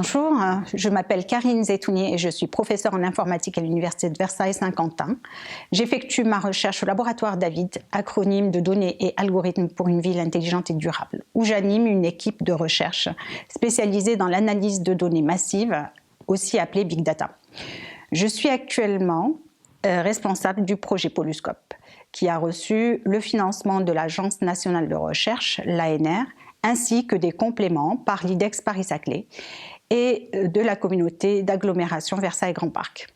Bonjour, je m'appelle Karine Zetouni et je suis professeure en informatique à l'Université de Versailles-Saint-Quentin. J'effectue ma recherche au laboratoire David, acronyme de données et algorithmes pour une ville intelligente et durable, où j'anime une équipe de recherche spécialisée dans l'analyse de données massives, aussi appelée Big Data. Je suis actuellement responsable du projet Polluscope, qui a reçu le financement de l'Agence nationale de recherche, l'ANR, ainsi que des compléments par l'IDEX Paris-Saclay et de la communauté d'agglomération Versailles-Grand Parc.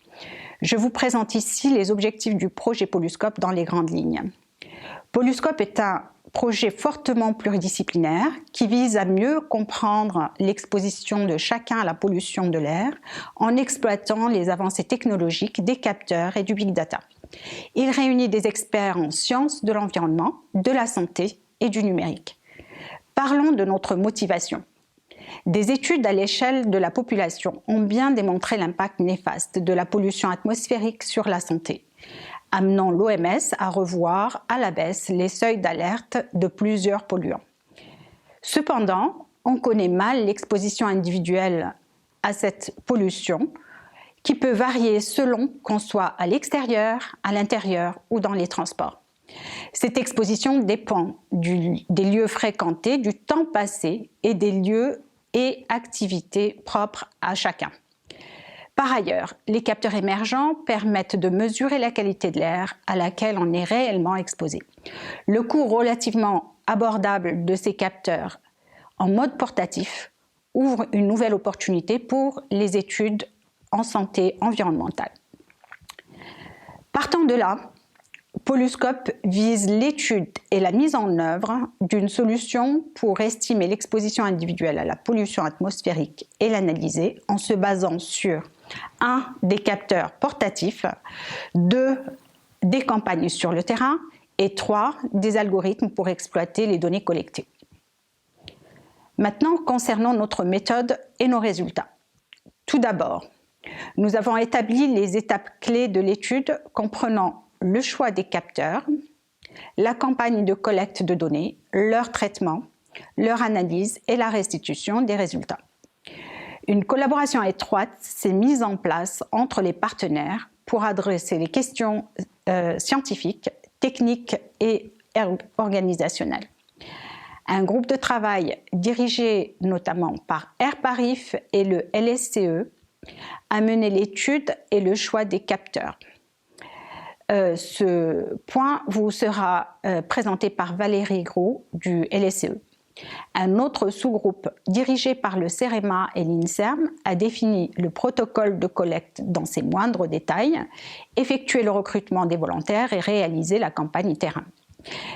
Je vous présente ici les objectifs du projet Polluscope dans les grandes lignes. Polluscope est un projet fortement pluridisciplinaire qui vise à mieux comprendre l'exposition de chacun à la pollution de l'air en exploitant les avancées technologiques des capteurs et du Big Data. Il réunit des experts en sciences de l'environnement, de la santé et du numérique. Parlons de notre motivation. Des études à l'échelle de la population ont bien démontré l'impact néfaste de la pollution atmosphérique sur la santé, amenant l'OMS à revoir à la baisse les seuils d'alerte de plusieurs polluants. Cependant, on connaît mal l'exposition individuelle à cette pollution qui peut varier selon qu'on soit à l'extérieur, à l'intérieur ou dans les transports. Cette exposition dépend des lieux fréquentés, du temps passé et des lieux et activités propres à chacun. Par ailleurs, les capteurs émergents permettent de mesurer la qualité de l'air à laquelle on est réellement exposé. Le coût relativement abordable de ces capteurs en mode portatif ouvre une nouvelle opportunité pour les études en santé environnementale. Partant de là, Polluscope vise l'étude et la mise en œuvre d'une solution pour estimer l'exposition individuelle à la pollution atmosphérique et l'analyser en se basant sur 1. Des capteurs portatifs, 2. Des campagnes sur le terrain et 3. Des algorithmes pour exploiter les données collectées. Maintenant, concernant notre méthode et nos résultats. Tout d'abord, nous avons établi les étapes clés de l'étude comprenant le choix des capteurs, la campagne de collecte de données, leur traitement, leur analyse et la restitution des résultats. Une collaboration étroite s'est mise en place entre les partenaires pour adresser les questions scientifiques, techniques et organisationnelles. Un groupe de travail dirigé notamment par Airparif et le LSCE a mené l'étude et le choix des capteurs. Ce point vous sera présenté par Valérie Gros du LSCE. Un autre sous-groupe dirigé par le CEREMA et l'INSERM a défini le protocole de collecte dans ses moindres détails, effectué le recrutement des volontaires et réalisé la campagne terrain.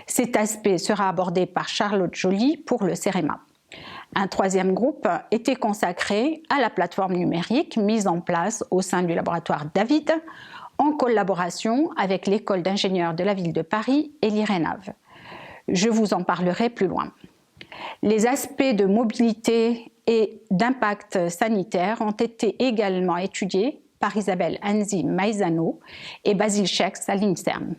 Cet aspect sera abordé par Charlotte Joly pour le CEREMA. Un troisième groupe était consacré à la plateforme numérique mise en place au sein du laboratoire David, en collaboration avec l'école d'ingénieurs de la ville de Paris et l'IRENAV. Je vous en parlerai plus loin. Les aspects de mobilité et d'impact sanitaire ont été également étudiés par Isabelle Anzi Maizano et Basile Schex à l'INSERM.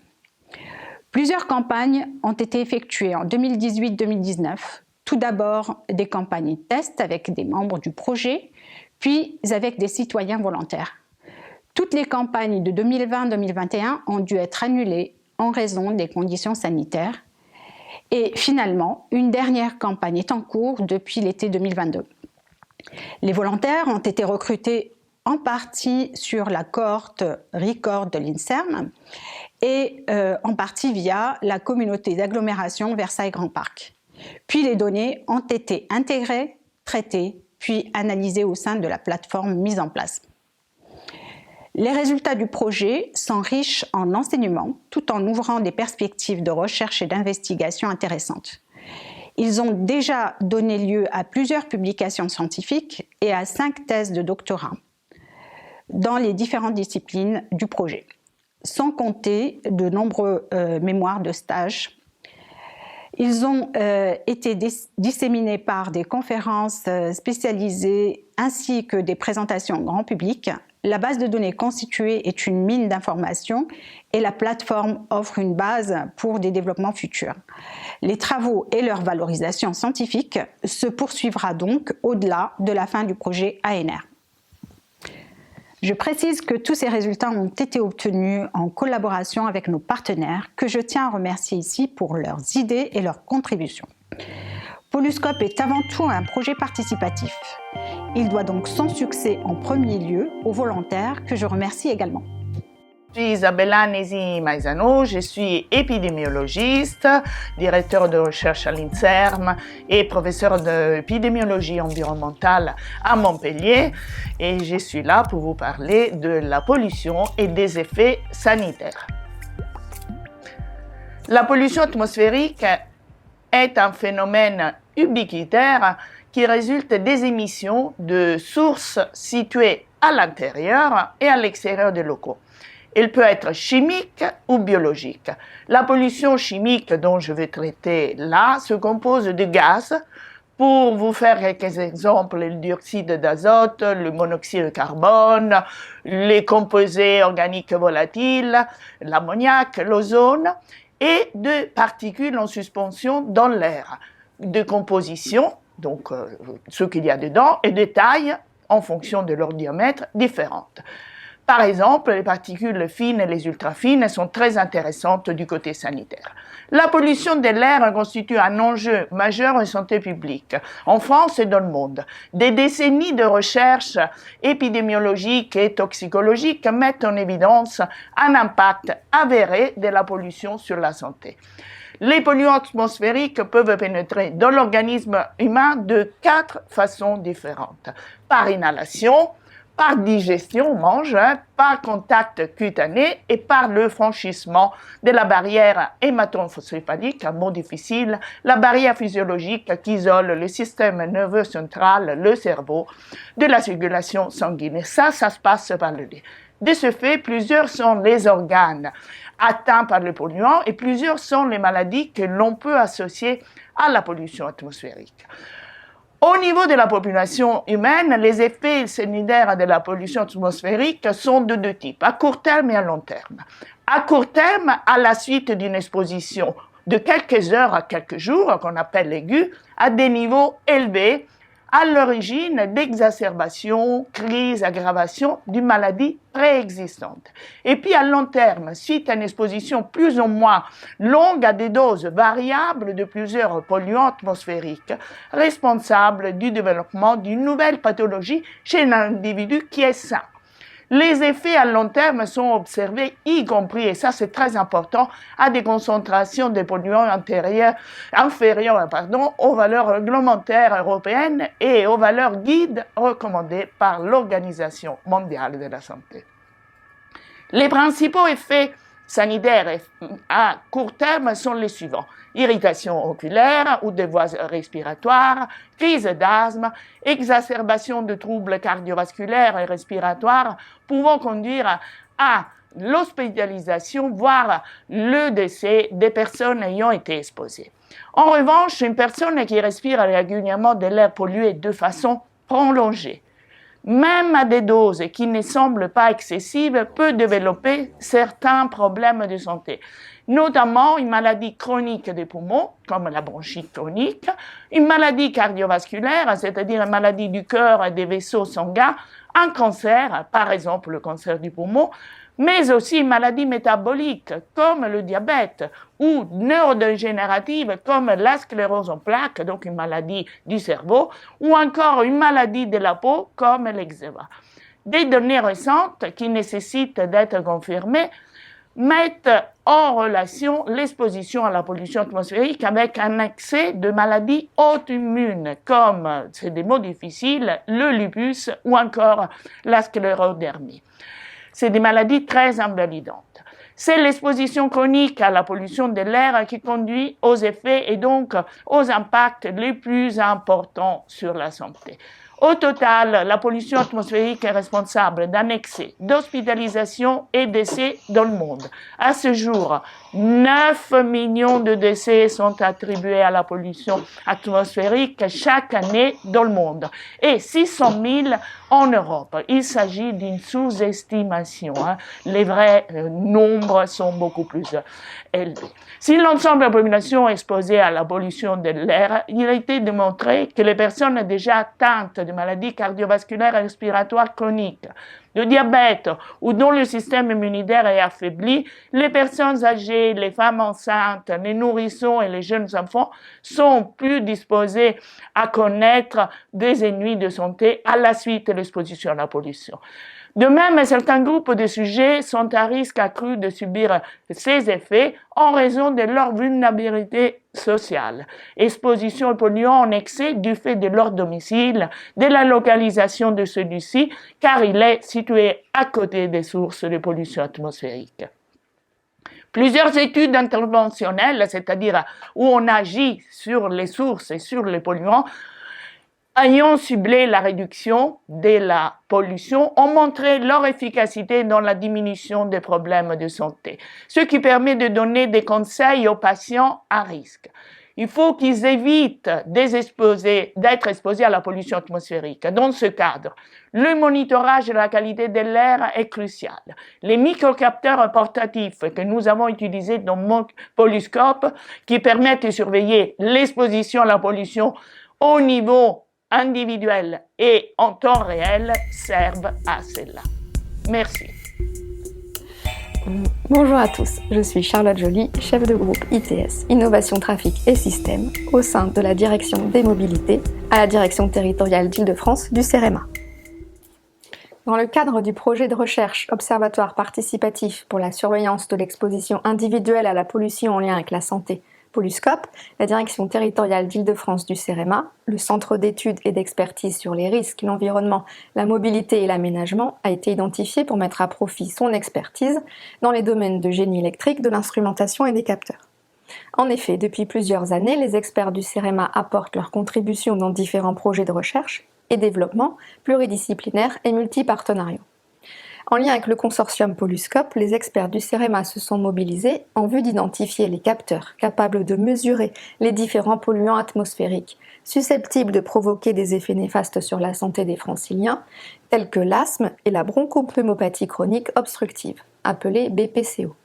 Plusieurs campagnes ont été effectuées en 2018-2019. Tout d'abord des campagnes test avec des membres du projet, puis avec des citoyens volontaires. Toutes les campagnes de 2020-2021 ont dû être annulées en raison des conditions sanitaires. Et finalement, une dernière campagne est en cours depuis l'été 2022. Les volontaires ont été recrutés en partie sur la cohorte RECORD de l'INSERM et en partie via la communauté d'agglomération Versailles-Grand Parc. Puis les données ont été intégrées, traitées, puis analysées au sein de la plateforme mise en place. Les résultats du projet sont riches en enseignements, tout en ouvrant des perspectives de recherche et d'investigation intéressantes. Ils ont déjà donné lieu à plusieurs publications scientifiques et à 5 thèses de doctorat dans les différentes disciplines du projet, sans compter de nombreux mémoires de stage. Ils ont été disséminés par des conférences spécialisées ainsi que des présentations grand public. La base de données constituée est une mine d'informations et la plateforme offre une base pour des développements futurs. Les travaux et leur valorisation scientifique se poursuivra donc au-delà de la fin du projet ANR. Je précise que tous ces résultats ont été obtenus en collaboration avec nos partenaires, que je tiens à remercier ici pour leurs idées et leurs contributions. Polluscope est avant tout un projet participatif. Il doit donc son succès en premier lieu aux volontaires que je remercie également. Je suis Isabella Nesi Maisano, je suis épidémiologiste, directeur de recherche à l'INSERM et professeur d'épidémiologie environnementale à Montpellier. Et je suis là pour vous parler de la pollution et des effets sanitaires. La pollution atmosphérique est un phénomène ubiquitaire qui résulte des émissions de sources situées à l'intérieur et à l'extérieur des locaux. Il peut être chimique ou biologique. La pollution chimique dont je vais traiter là se compose de gaz. Pour vous faire quelques exemples, le dioxyde d'azote, le monoxyde de carbone, les composés organiques volatiles, l'ammoniac, l'ozone, et de particules en suspension dans l'air, de composition, donc ce qu'il y a dedans, et de taille en fonction de leur diamètre différentes. Par exemple, les particules fines et les ultrafines sont très intéressantes du côté sanitaire. La pollution de l'air constitue un enjeu majeur en santé publique, en France et dans le monde. Des décennies de recherche épidémiologique et toxicologique mettent en évidence un impact avéré de la pollution sur la santé. Les polluants atmosphériques peuvent pénétrer dans l'organisme humain de 4 façons différentes. Par inhalation, par digestion, on mange, par contact cutané et par le franchissement de la barrière hématocéphalique, un mot difficile, la barrière physiologique qui isole le système nerveux central, le cerveau, de la circulation sanguine. Et ça se passe par le nez. De ce fait, plusieurs sont les organes atteints par le polluant et plusieurs sont les maladies que l'on peut associer à la pollution atmosphérique. Au niveau de la population humaine, les effets sanitaires de la pollution atmosphérique sont de 2 types, à court terme et à long terme. À court terme, à la suite d'une exposition de quelques heures à quelques jours, qu'on appelle aiguë, à des niveaux élevés, à l'origine d'exacerbations, crises, aggravations d'une maladie préexistante. Et puis à long terme, suite à une exposition plus ou moins longue à des doses variables de plusieurs polluants atmosphériques, responsables du développement d'une nouvelle pathologie chez un individu qui est sain. Les effets à long terme sont observés, y compris, et ça c'est très important, à des concentrations de polluants inférieures aux valeurs réglementaires européennes et aux valeurs guides recommandées par l'Organisation mondiale de la santé. Les principaux effets sanitaires à court terme sont les suivants. Irritation oculaire ou des voies respiratoires, crise d'asthme, exacerbation de troubles cardiovasculaires et respiratoires pouvant conduire à l'hospitalisation, voire le décès des personnes ayant été exposées. En revanche, une personne qui respire régulièrement de l'air pollué de façon prolongée, même à des doses qui ne semblent pas excessives, peut développer certains problèmes de santé, notamment une maladie chronique des poumons, comme la bronchite chronique, une maladie cardiovasculaire, c'est-à-dire une maladie du cœur et des vaisseaux sanguins, un cancer, par exemple le cancer du poumon, mais aussi une maladie métabolique comme le diabète ou neurodégénérative comme la sclérose en plaques, donc une maladie du cerveau, ou encore une maladie de la peau comme l'eczéma. Des données récentes qui nécessitent d'être confirmées mettent en relation l'exposition à la pollution atmosphérique avec un excès de maladies auto-immunes comme, c'est des mots difficiles, le lupus ou encore la sclérodermie. C'est des maladies très invalidantes. C'est l'exposition chronique à la pollution de l'air qui conduit aux effets et donc aux impacts les plus importants sur la santé. Au total, la pollution atmosphérique est responsable d'un excès d'hospitalisation et décès dans le monde. À ce jour, 9 millions de décès sont attribués à la pollution atmosphérique chaque année dans le monde et 600 000 en Europe. Il s'agit d'une sous-estimation. Les vrais nombres sont beaucoup plus élevés. Si l'ensemble de la population est exposée à la pollution de l'air, il a été démontré que les personnes déjà atteintes de maladies cardiovasculaires et respiratoires chroniques, de diabète ou dont le système immunitaire est affaibli, les personnes âgées, les femmes enceintes, les nourrissons et les jeunes enfants sont plus disposés à connaître des ennuis de santé à la suite de l'exposition à la pollution. De même, certains groupes de sujets sont à risque accru de subir ces effets en raison de leur vulnérabilité sociale. Exposition aux polluants en excès du fait de leur domicile, de la localisation de celui-ci, car il est situé à côté des sources de pollution atmosphérique. Plusieurs études interventionnelles, c'est-à-dire où on agit sur les sources et sur les polluants, ayant ciblé la réduction de la pollution, ont montré leur efficacité dans la diminution des problèmes de santé, ce qui permet de donner des conseils aux patients à risque. Il faut qu'ils évitent d'être exposés à la pollution atmosphérique. Dans ce cadre, le monitorage de la qualité de l'air est crucial. Les microcapteurs portatifs que nous avons utilisés dans mon Polluscope, qui permettent de surveiller l'exposition à la pollution au niveau individuel et en temps réel, servent à cela. Merci. Bonjour à tous, je suis Charlotte Joly, chef de groupe ITS, Innovation Trafic et Systèmes, au sein de la Direction des Mobilités à la Direction territoriale d'Île-de-France du CEREMA. Dans le cadre du projet de recherche Observatoire participatif pour la surveillance de l'exposition individuelle à la pollution en lien avec la santé, Polluscope, la Direction territoriale d'Île-de-France du CEREMA, le Centre d'études et d'expertise sur les risques, l'environnement, la mobilité et l'aménagement, a été identifié pour mettre à profit son expertise dans les domaines de génie électrique, de l'instrumentation et des capteurs. En effet, depuis plusieurs années, les experts du CEREMA apportent leur contribution dans différents projets de recherche et développement pluridisciplinaires et multipartenariaux. En lien avec le consortium Polluscope, les experts du CEREMA se sont mobilisés en vue d'identifier les capteurs capables de mesurer les différents polluants atmosphériques susceptibles de provoquer des effets néfastes sur la santé des franciliens, tels que l'asthme et la bronchopneumopathie chronique obstructive, appelée BPCO.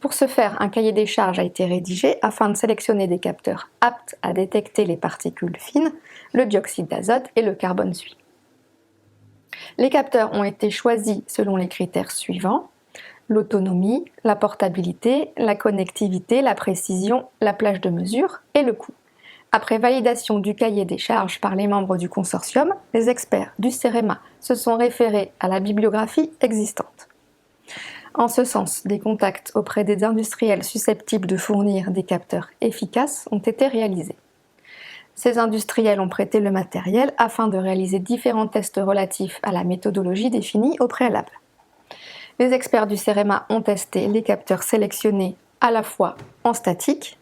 Pour ce faire, un cahier des charges a été rédigé afin de sélectionner des capteurs aptes à détecter les particules fines, le dioxyde d'azote et le carbone suie. Les capteurs ont été choisis selon les critères suivants: l'autonomie, la portabilité, la connectivité, la précision, la plage de mesure et le coût. Après validation du cahier des charges par les membres du consortium, les experts du CEREMA se sont référés à la bibliographie existante. En ce sens, des contacts auprès des industriels susceptibles de fournir des capteurs efficaces ont été réalisés. Ces industriels ont prêté le matériel afin de réaliser différents tests relatifs à la méthodologie définie au préalable. Les experts du CEREMA ont testé les capteurs sélectionnés à la fois en statique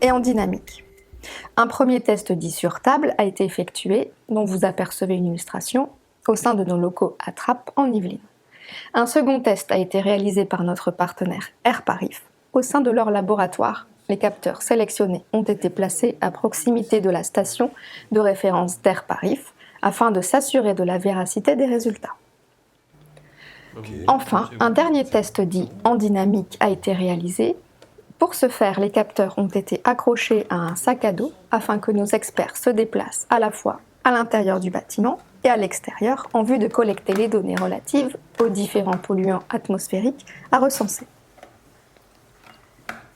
et en dynamique. Un premier test dit sur table a été effectué, dont vous apercevez une illustration, au sein de nos locaux à Trappes en Yvelines. Un second test a été réalisé par notre partenaire Airparif. Au sein de leur laboratoire, les capteurs sélectionnés ont été placés à proximité de la station de référence d'Airparif afin de s'assurer de la véracité des résultats. Enfin, un dernier test dit en dynamique a été réalisé. Pour ce faire, les capteurs ont été accrochés à un sac à dos afin que nos experts se déplacent à la fois à l'intérieur du bâtiment et à l'extérieur en vue de collecter les données relatives aux différents polluants atmosphériques à recenser.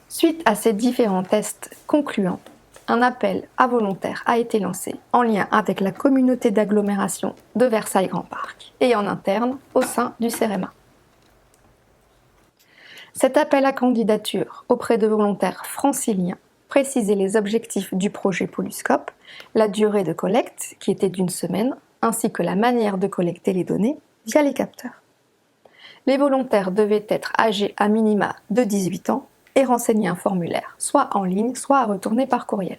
Suite à ces différents tests concluants, un appel à volontaires a été lancé en lien avec la communauté d'agglomération de Versailles Grand Parc et en interne au sein du CEREMA. Cet appel à candidature auprès de volontaires franciliens précisait les objectifs du projet Polluscope, la durée de collecte, qui était d'1 semaine, ainsi que la manière de collecter les données via les capteurs. Les volontaires devaient être âgés à minima de 18 ans et renseigner un formulaire, soit en ligne, soit à retourner par courriel.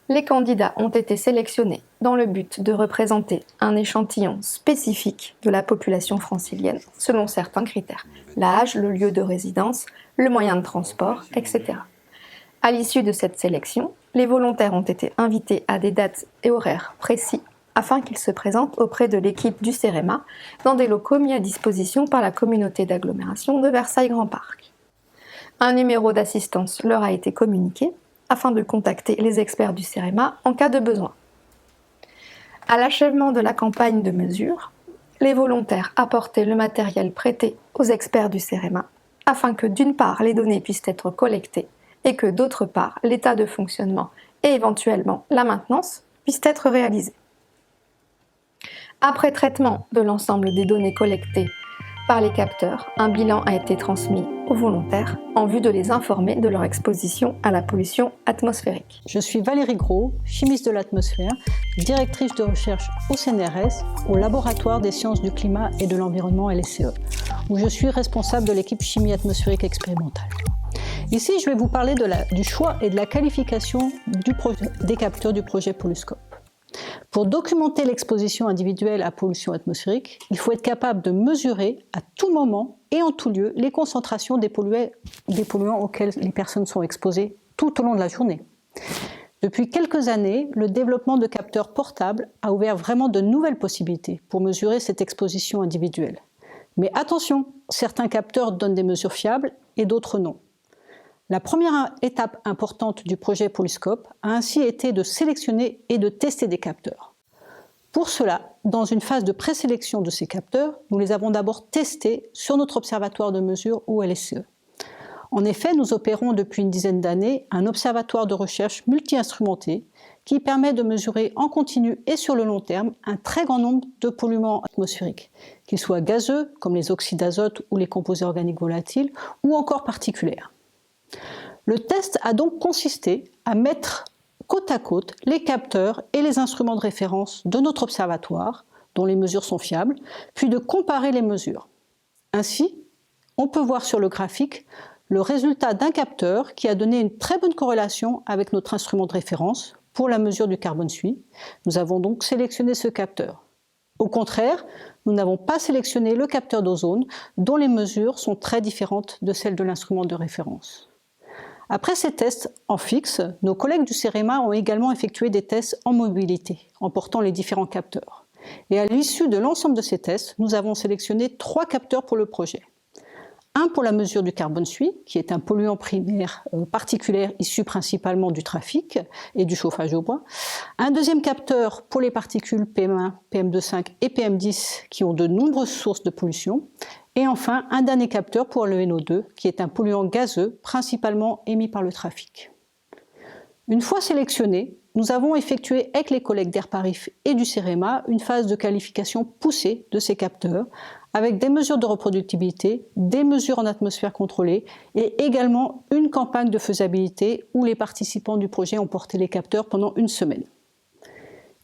Les candidats ont été sélectionnés dans le but de représenter un échantillon spécifique de la population francilienne selon certains critères, l'âge, le lieu de résidence, le moyen de transport, etc. À l'issue de cette sélection, les volontaires ont été invités à des dates et horaires précis afin qu'ils se présentent auprès de l'équipe du CEREMA dans des locaux mis à disposition par la communauté d'agglomération de Versailles-Grand Parc. Un numéro d'assistance leur a été communiqué afin de contacter les experts du CEREMA en cas de besoin. À l'achèvement de la campagne de mesure, les volontaires apportaient le matériel prêté aux experts du CEREMA afin que d'une part les données puissent être collectées et que d'autre part l'état de fonctionnement et éventuellement la maintenance puissent être réalisés. Après traitement de l'ensemble des données collectées par les capteurs, un bilan a été transmis aux volontaires en vue de les informer de leur exposition à la pollution atmosphérique. Je suis Valérie Gros, chimiste de l'atmosphère, directrice de recherche au CNRS, au laboratoire des sciences du climat et de l'environnement LSCE, où je suis responsable de l'équipe chimie atmosphérique expérimentale. Ici, je vais vous parler du choix et de la qualification des capteurs du projet Polluscope. Pour documenter l'exposition individuelle à pollution atmosphérique, il faut être capable de mesurer à tout moment et en tout lieu les concentrations des polluants auxquels les personnes sont exposées tout au long de la journée. Depuis quelques années, le développement de capteurs portables a ouvert vraiment de nouvelles possibilités pour mesurer cette exposition individuelle. Mais attention, certains capteurs donnent des mesures fiables et d'autres non. La première étape importante du projet Polluscope a ainsi été de sélectionner et de tester des capteurs. Pour cela, dans une phase de présélection de ces capteurs, nous les avons d'abord testés sur notre observatoire de mesure ou LSCE. En effet, nous opérons depuis une dizaine d'années un observatoire de recherche multi-instrumenté qui permet de mesurer en continu et sur le long terme un très grand nombre de polluants atmosphériques, qu'ils soient gazeux, comme les oxydes d'azote ou les composés organiques volatiles, ou encore particulaires. Le test a donc consisté à mettre côte à côte les capteurs et les instruments de référence de notre observatoire, dont les mesures sont fiables, puis de comparer les mesures. Ainsi, on peut voir sur le graphique le résultat d'un capteur qui a donné une très bonne corrélation avec notre instrument de référence pour la mesure du carbone suie. Nous avons donc sélectionné ce capteur. Au contraire, nous n'avons pas sélectionné le capteur d'ozone, dont les mesures sont très différentes de celles de l'instrument de référence. Après ces tests en fixe, nos collègues du CEREMA ont également effectué des tests en mobilité, en portant les différents capteurs. Et à l'issue de l'ensemble de ces tests, nous avons sélectionné 3 capteurs pour le projet. Un pour la mesure du carbone suie, qui est un polluant primaire particulaire issu principalement du trafic et du chauffage au bois. Un deuxième capteur pour les particules PM1, PM2,5 et PM10 qui ont de nombreuses sources de pollution. Et enfin, un dernier capteur pour le NO2, qui est un polluant gazeux principalement émis par le trafic. Une fois sélectionnés, nous avons effectué avec les collègues d'Airparif et du CEREMA une phase de qualification poussée de ces capteurs, avec des mesures de reproductibilité, des mesures en atmosphère contrôlée et également une campagne de faisabilité où les participants du projet ont porté les capteurs pendant une semaine.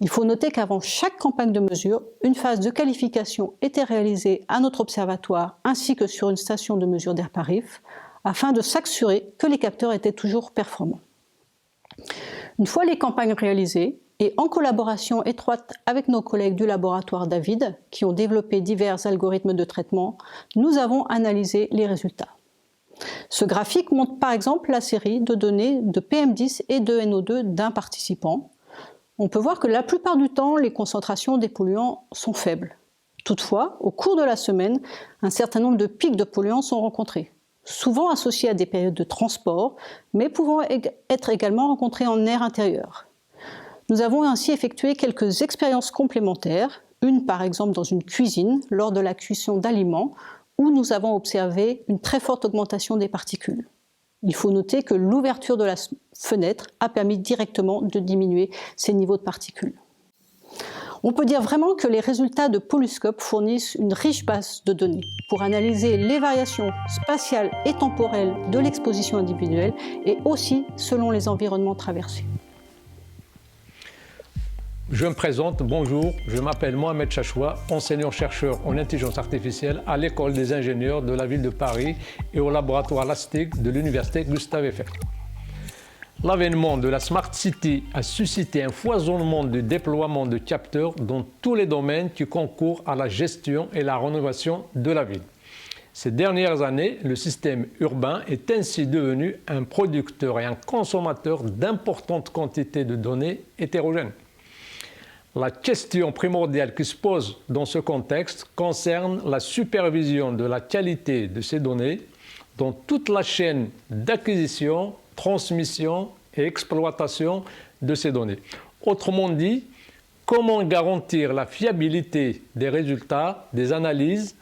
Il faut noter qu'avant chaque campagne de mesure, une phase de qualification était réalisée à notre observatoire ainsi que sur une station de mesure d'Airparif afin de s'assurer que les capteurs étaient toujours performants. Une fois les campagnes réalisées, et en collaboration étroite avec nos collègues du laboratoire David, qui ont développé divers algorithmes de traitement, nous avons analysé les résultats. Ce graphique montre par exemple la série de données de PM10 et de NO2 d'un participant. On peut voir que la plupart du temps, les concentrations des polluants sont faibles. Toutefois, au cours de la semaine, un certain nombre de pics de polluants sont rencontrés, souvent associés à des périodes de transport, mais pouvant être également rencontrés en air intérieur. Nous avons ainsi effectué quelques expériences complémentaires, une par exemple dans une cuisine lors de la cuisson d'aliments où nous avons observé une très forte augmentation des particules. Il faut noter que l'ouverture de la fenêtre a permis directement de diminuer ces niveaux de particules. On peut dire vraiment que les résultats de Polluscope fournissent une riche base de données pour analyser les variations spatiales et temporelles de l'exposition individuelle et aussi selon les environnements traversés. Je me présente, bonjour, je m'appelle Mohamed Chachoua, enseignant-chercheur en intelligence artificielle à l'école des ingénieurs de la ville de Paris et au laboratoire LASTIC de l'université Gustave Eiffel. L'avènement de la Smart City a suscité un foisonnement de déploiement de capteurs dans tous les domaines qui concourent à la gestion et la rénovation de la ville. Ces dernières années, le système urbain est ainsi devenu un producteur et un consommateur d'importantes quantités de données hétérogènes. La question primordiale qui se pose dans ce contexte concerne la supervision de la qualité de ces données dans toute la chaîne d'acquisition, transmission et exploitation de ces données. Autrement dit, comment garantir la fiabilité des résultats, des analyses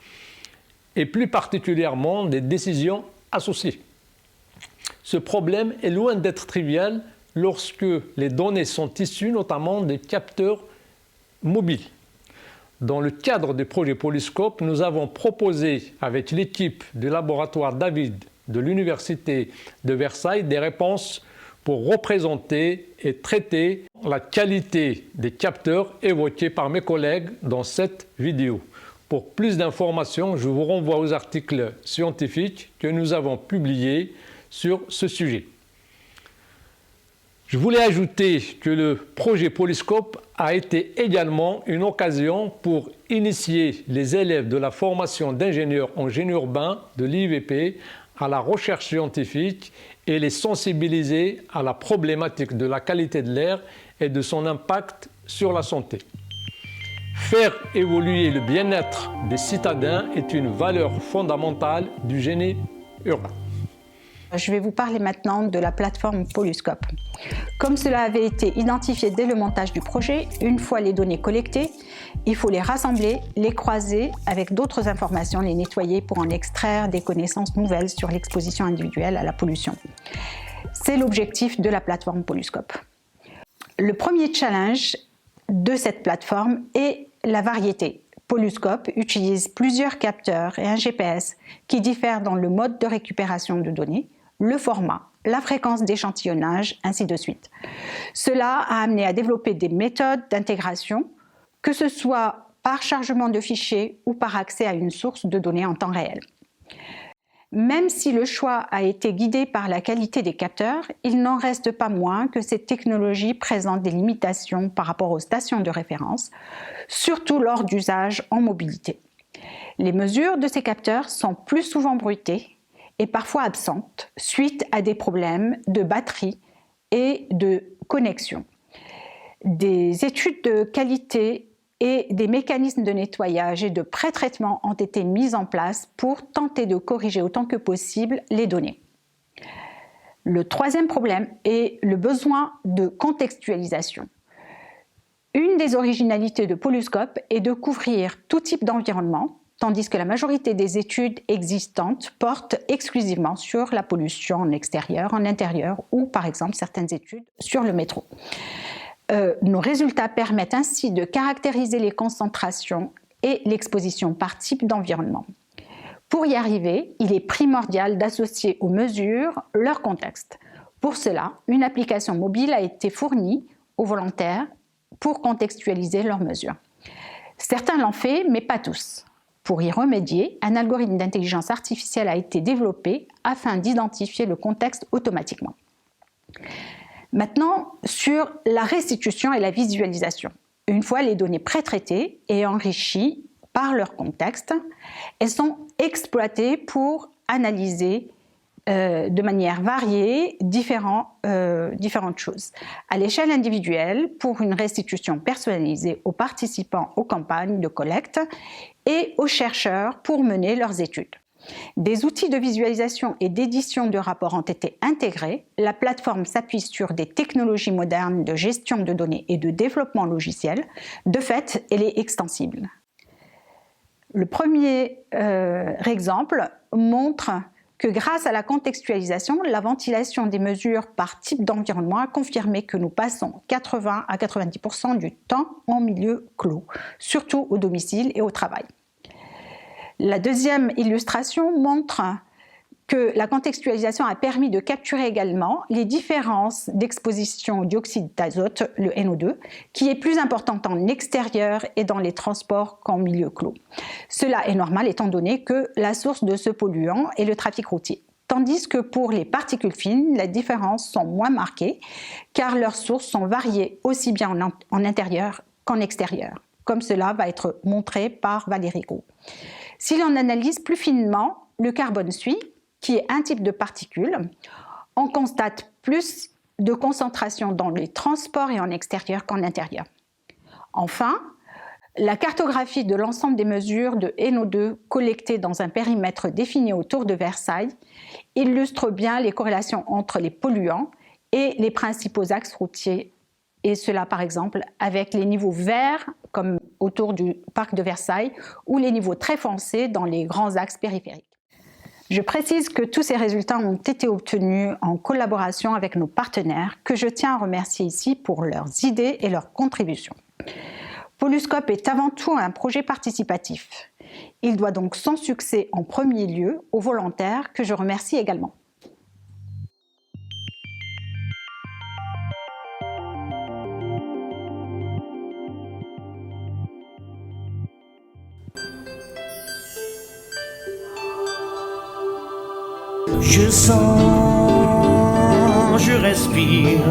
et plus particulièrement des décisions associées. Ce problème est loin d'être trivial lorsque les données sont issues notamment des capteurs mobiles. Dans le cadre du projet Polyscope, nous avons proposé avec l'équipe du laboratoire David de l'Université de Versailles des réponses pour représenter et traiter la qualité des capteurs évoqués par mes collègues dans cette vidéo. Pour plus d'informations, je vous renvoie aux articles scientifiques que nous avons publiés sur ce sujet. Je voulais ajouter que le projet Polyscope a été également une occasion pour initier les élèves de la formation d'ingénieurs en génie urbain de l'IVP à la recherche scientifique et les sensibiliser à la problématique de la qualité de l'air et de son impact sur la santé. Faire évoluer le bien-être des citadins est une valeur fondamentale du génie urbain. Je vais vous parler maintenant de la plateforme Polyscope. Comme cela avait été identifié dès le montage du projet, une fois les données collectées, il faut les rassembler, les croiser avec d'autres informations, les nettoyer pour en extraire des connaissances nouvelles sur l'exposition individuelle à la pollution. C'est l'objectif de la plateforme Polyscope. Le premier challenge de cette plateforme est la variété. Polyscope utilise plusieurs capteurs et un GPS qui diffèrent dans le mode de récupération de données, le format, la fréquence d'échantillonnage, ainsi de suite. Cela a amené à développer des méthodes d'intégration, que ce soit par chargement de fichiers ou par accès à une source de données en temps réel. Même si le choix a été guidé par la qualité des capteurs, il n'en reste pas moins que cette technologie présente des limitations par rapport aux stations de référence, surtout lors d'usages en mobilité. Les mesures de ces capteurs sont plus souvent bruitées et parfois absentes suite à des problèmes de batterie et de connexion. Des études de qualité et des mécanismes de nettoyage et de pré-traitement ont été mis en place pour tenter de corriger autant que possible les données. Le troisième problème est le besoin de contextualisation. Une des originalités de Polyscope est de couvrir tout type d'environnement, tandis que la majorité des études existantes portent exclusivement sur la pollution en extérieur, en intérieur ou par exemple certaines études sur le métro. Nos résultats permettent ainsi de caractériser les concentrations et l'exposition par type d'environnement. Pour y arriver, il est primordial d'associer aux mesures leur contexte. Pour cela, une application mobile a été fournie aux volontaires pour contextualiser leurs mesures. Certains l'ont fait, mais pas tous. Pour y remédier, un algorithme d'intelligence artificielle a été développé afin d'identifier le contexte automatiquement. Maintenant, sur la restitution et la visualisation. Une fois les données pré-traitées et enrichies par leur contexte, elles sont exploitées pour analyser de manière variée différentes choses. À l'échelle individuelle, pour une restitution personnalisée aux participants aux campagnes de collecte et aux chercheurs pour mener leurs études. Des outils de visualisation et d'édition de rapports ont été intégrés. La plateforme s'appuie sur des technologies modernes de gestion de données et de développement logiciel. De fait, elle est extensible. Le premier exemple montre que grâce à la contextualisation, la ventilation des mesures par type d'environnement a confirmé que nous passons 80 à 90% du temps en milieu clos, surtout au domicile et au travail. La deuxième illustration montre que la contextualisation a permis de capturer également les différences d'exposition au dioxyde d'azote, le NO2, qui est plus importante en extérieur et dans les transports qu'en milieu clos. Cela est normal étant donné que la source de ce polluant est le trafic routier. tandis que pour les particules fines, les différences sont moins marquées car leurs sources sont variées aussi bien en intérieur qu'en extérieur, comme cela va être montré par Valérie Gros. Si l'on analyse plus finement le carbone suie, qui est un type de particule, on constate plus de concentration dans les transports et en extérieur qu'en intérieur. Enfin, la cartographie de l'ensemble des mesures de NO2 collectées dans un périmètre défini autour de Versailles illustre bien les corrélations entre les polluants et les principaux axes routiers, et cela par exemple avec les niveaux verts comme autour du parc de Versailles ou les niveaux très foncés dans les grands axes périphériques. Je précise que tous ces résultats ont été obtenus en collaboration avec nos partenaires, que je tiens à remercier ici pour leurs idées et leurs contributions. Polluscope est avant tout un projet participatif. Il doit donc son succès en premier lieu aux volontaires, que je remercie également. Je sens, je respire